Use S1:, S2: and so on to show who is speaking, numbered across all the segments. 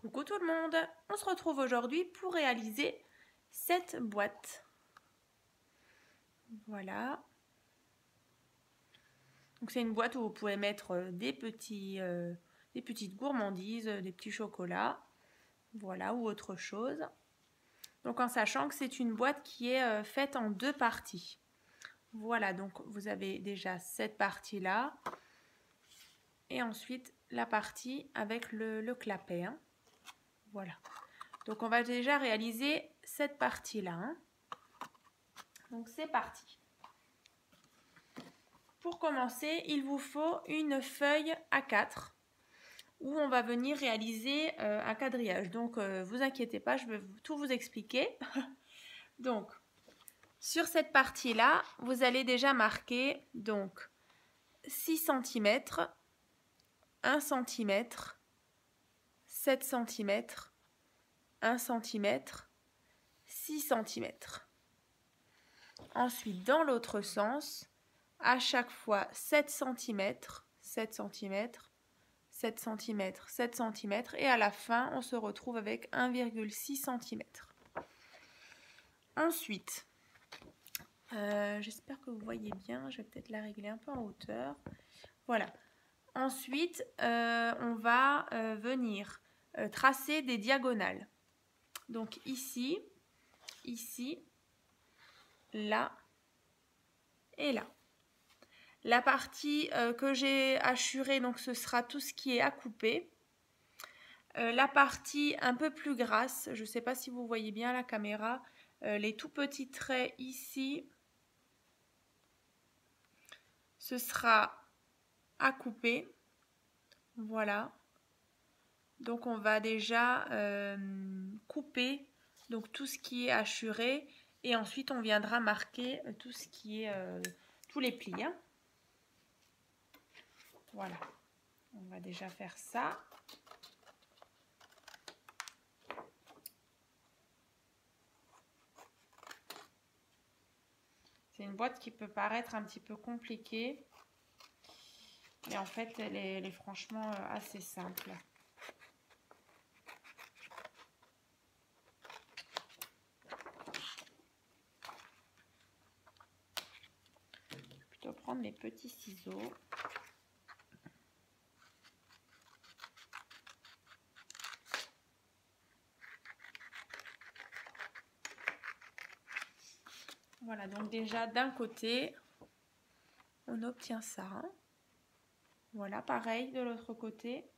S1: Coucou tout le monde, on se retrouve aujourd'hui pour réaliser cette boîte. Voilà. Donc c'est une boîte où vous pouvez mettre des petites gourmandises, des petits chocolats, voilà, ou autre chose. Donc en sachant que c'est une boîte qui est faite en deux parties. Voilà, donc vous avez déjà cette partie-là. Et ensuite la partie avec le clapet. Hein. Voilà. Donc on va déjà réaliser cette partie-là. Hein. Donc c'est parti. Pour commencer, il vous faut une feuille A4 où on va venir réaliser un quadrillage. Donc vous inquiétez pas, je vais tout vous expliquer. Donc sur cette partie-là, vous allez déjà marquer donc 6 cm, 1 cm, 7 cm, 1 cm, 6 cm. Ensuite, dans l'autre sens, à chaque fois 7 cm, 7 cm, 7 cm, 7 cm et à la fin, on se retrouve avec 1,6 cm. Ensuite, j'espère que vous voyez bien, je vais peut-être la régler un peu en hauteur. Voilà. Ensuite, on va venir tracer des diagonales. Donc ici, ici, là et là. La partie que j'ai hachurée, donc ce sera tout ce qui est à couper. La partie un peu plus grasse, je ne sais pas si vous voyez bien la caméra, les tout petits traits ici, ce sera à couper. Voilà. Donc on va déjà couper donc tout ce qui est hachuré et ensuite on viendra marquer tout ce qui est tous les plis. Hein. Voilà. On va déjà faire ça. C'est une boîte qui peut paraître un petit peu compliquée, mais en fait, elle est franchement assez simple. Je vais plutôt prendre mes petits ciseaux. Voilà, donc déjà d'un côté, on obtient ça. Hein. Voilà, pareil de l'autre côté.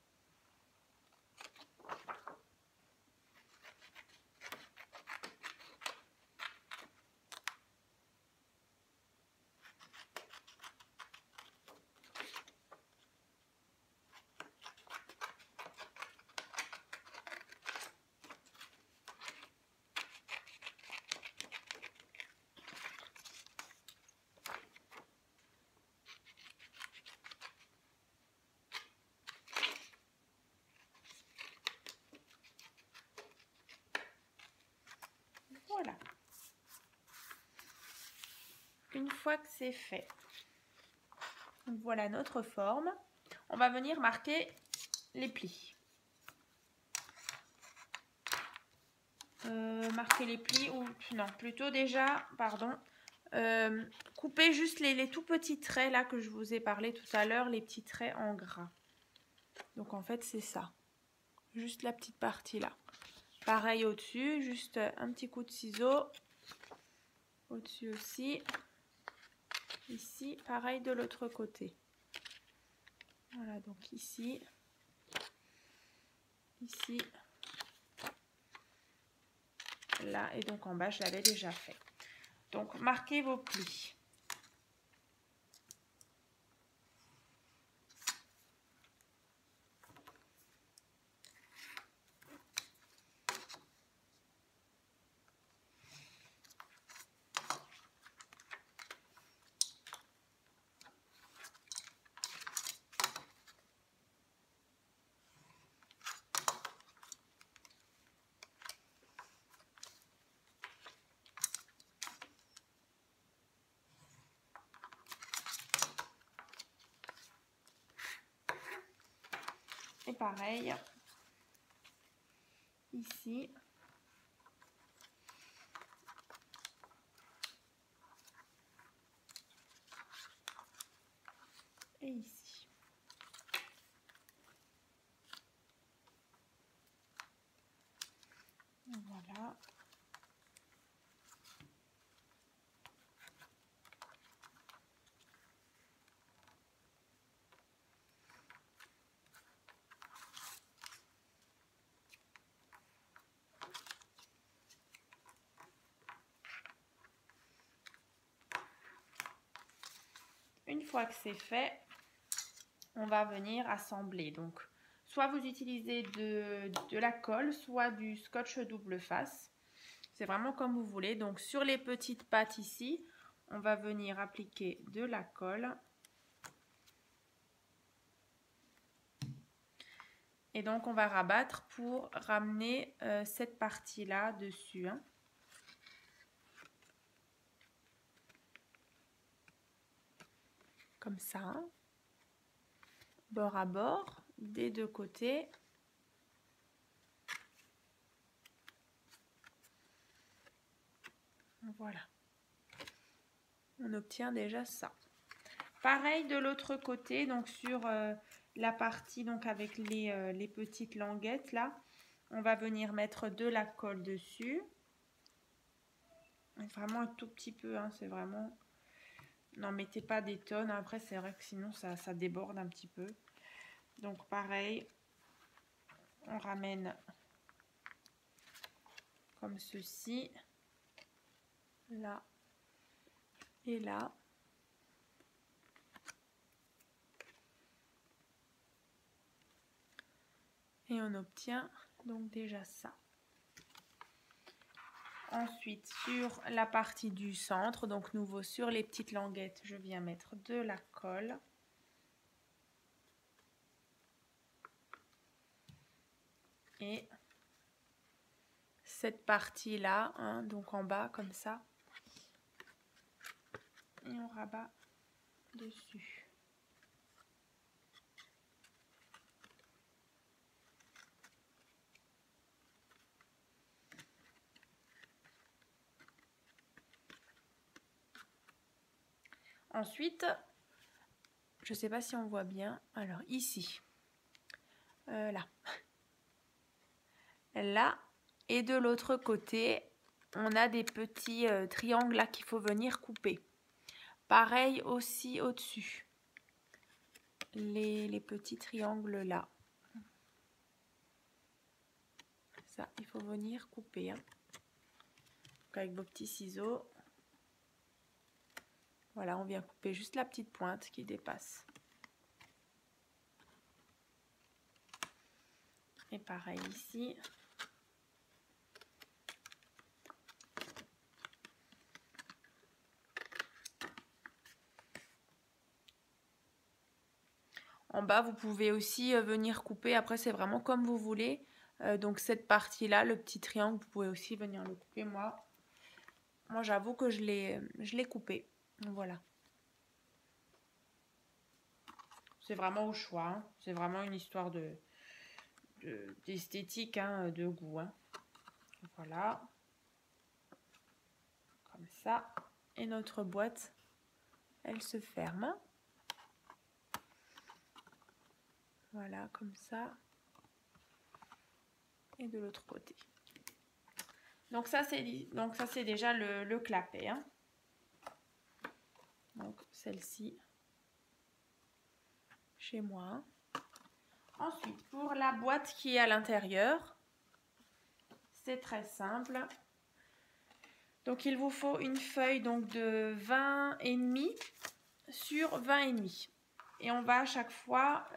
S1: Voilà. Une fois que c'est fait, voilà notre forme. On va venir marquer les plis. Marquer les plis ou non, plutôt déjà, pardon, couper juste les tout petits traits là que je vous ai parlé tout à l'heure, les petits traits en gras. Donc en fait c'est ça, juste la petite partie là. Pareil au-dessus, juste un petit coup de ciseau. Au-dessus aussi. Ici, pareil de l'autre côté. Voilà, donc ici. Ici. Là, et donc en bas, je l'avais déjà fait. Donc, marquez vos plis. Et pareil ici. Et ici. Voilà. Une fois que c'est fait, on va venir assembler. Donc, soit vous utilisez de la colle, soit du scotch double face. C'est vraiment comme vous voulez. Donc, sur les petites pattes ici, on va venir appliquer de la colle. Et donc, on va rabattre pour ramener cette partie-là dessus. Hein. Comme ça. Hein. Bord à bord, des deux côtés. Voilà. On obtient déjà ça. Pareil de l'autre côté, donc sur la partie donc avec les petites languettes là, on va venir mettre de la colle dessus. Vraiment un tout petit peu, hein, c'est vraiment... N'en mettez pas des tonnes, après c'est vrai que sinon ça déborde un petit peu. Donc pareil, on ramène comme ceci, là et là. Et on obtient donc déjà ça. Ensuite, sur la partie du centre, donc nouveau sur les petites languettes, je viens mettre de la colle. Et cette partie-là, hein, donc en bas comme ça. Et on rabat dessus. Ensuite, je ne sais pas si on voit bien. Alors ici, là. Là, et de l'autre côté, on a des petits triangles là qu'il faut venir couper. Pareil aussi au-dessus. Les petits triangles là. Ça, il faut venir couper. Hein. Donc avec vos petits ciseaux. Voilà, on vient couper juste la petite pointe qui dépasse. Et pareil ici. En bas, vous pouvez aussi venir couper. Après, c'est vraiment comme vous voulez. Donc cette partie-là, le petit triangle, vous pouvez aussi venir le couper. Moi j'avoue que je l'ai coupé. Voilà. C'est vraiment au choix. Hein. C'est vraiment une histoire d'esthétique, hein, de goût. Hein. Voilà. Comme ça. Et notre boîte, elle se ferme. Voilà, comme ça. Et de l'autre côté. Donc ça, c'est déjà le clapet. Hein. Donc celle-ci. Chez moi. Ensuite, pour la boîte qui est à l'intérieur, c'est très simple. Donc, il vous faut une feuille donc, de 20,5 sur 20,5. Et on va à chaque fois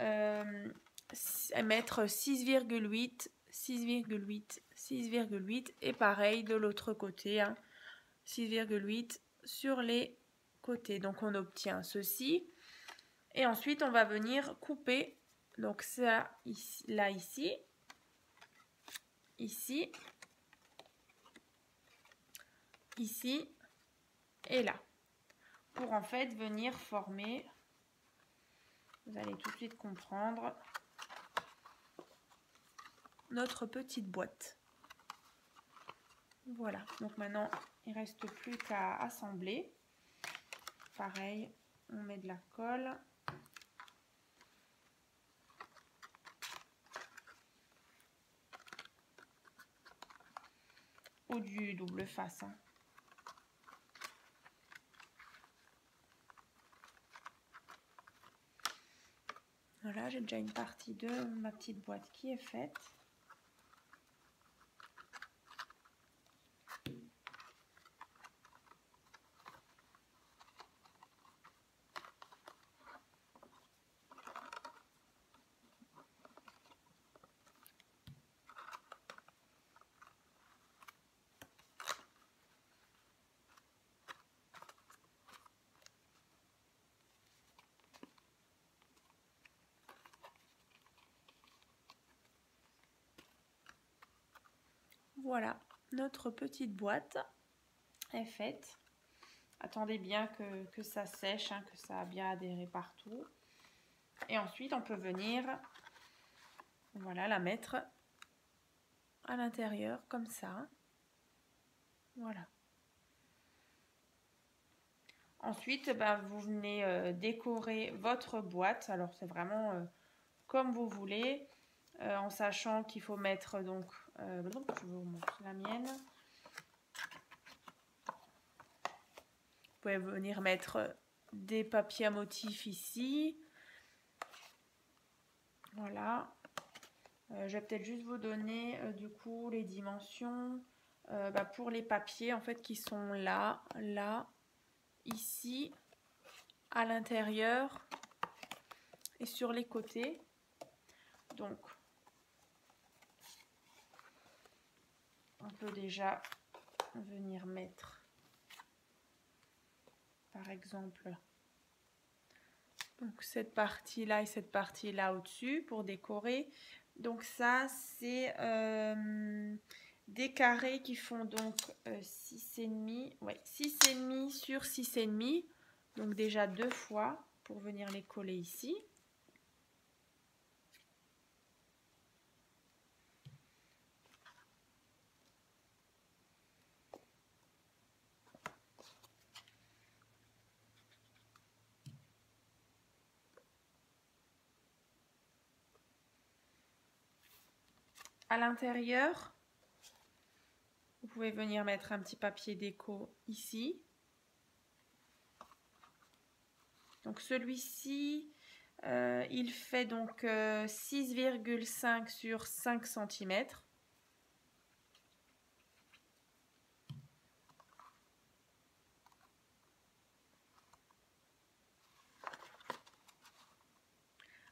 S1: mettre 6,8, 6,8, 6,8. Et pareil de l'autre côté, hein, 6,8 sur les côtés. Donc, on obtient ceci. Et ensuite, on va venir couper. Donc, ça, ici, là, ici. Ici. Ici. Et là. Pour en fait venir former, vous allez tout de suite comprendre, notre petite boîte. Voilà, donc maintenant il ne reste plus qu'à assembler. Pareil, on met de la colle. Ou du double face. Hein. Voilà, j'ai déjà une partie de ma petite boîte qui est faite. Voilà, notre petite boîte est faite. Attendez bien que ça sèche, hein, que ça a bien adhéré partout. Et ensuite, on peut venir, voilà, la mettre à l'intérieur comme ça. Voilà. Ensuite, ben, vous venez décorer votre boîte. Alors, c'est vraiment comme vous voulez, en sachant qu'il faut mettre donc, je vous montre la mienne. Vous pouvez venir mettre des papiers à motifs ici. Voilà. Je vais peut-être juste vous donner du coup les dimensions pour les papiers en fait qui sont là, ici, à l'intérieur et sur les côtés. Donc, on peut déjà venir mettre, par exemple, donc cette partie-là et cette partie-là au-dessus pour décorer. Donc ça, c'est des carrés qui font donc 6,5, ouais, 6,5 sur 6,5. Donc déjà 2 fois pour venir les coller ici. À l'intérieur, vous pouvez venir mettre un petit papier déco ici. Donc celui-ci, il fait donc 6,5 sur 5 cm.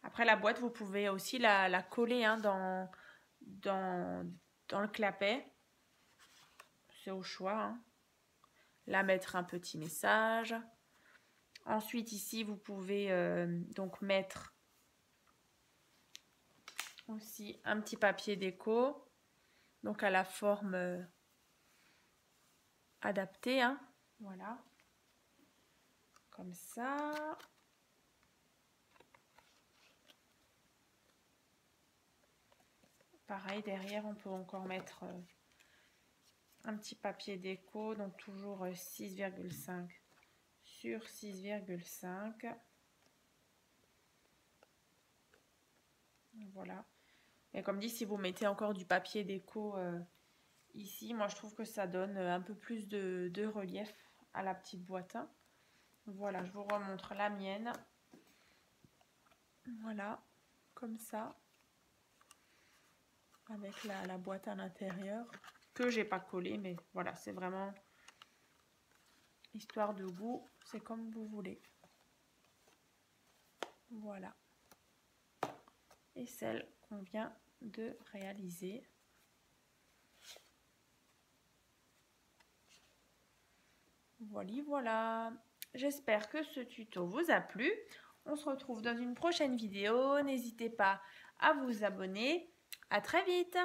S1: Après la boîte, vous pouvez aussi la coller hein, dans le clapet. C'est au choix. Hein. Là, mettre un petit message. Ensuite, ici, vous pouvez donc mettre aussi un petit papier déco. Donc à la forme adaptée. Hein. Voilà. Comme ça. Pareil, derrière, on peut encore mettre un petit papier déco, donc toujours 6,5 sur 6,5. Voilà. Et comme dit, si vous mettez encore du papier déco ici, moi je trouve que ça donne un peu plus de relief à la petite boîte. Voilà, je vous remontre la mienne. Voilà, comme ça. Avec la boîte à l'intérieur que j'ai pas collé, mais voilà, c'est vraiment histoire de goût, c'est comme vous voulez. Voilà. Et celle qu'on vient de réaliser. Voilà. J'espère que ce tuto vous a plu. On se retrouve dans une prochaine vidéo. N'hésitez pas à vous abonner. À très vite.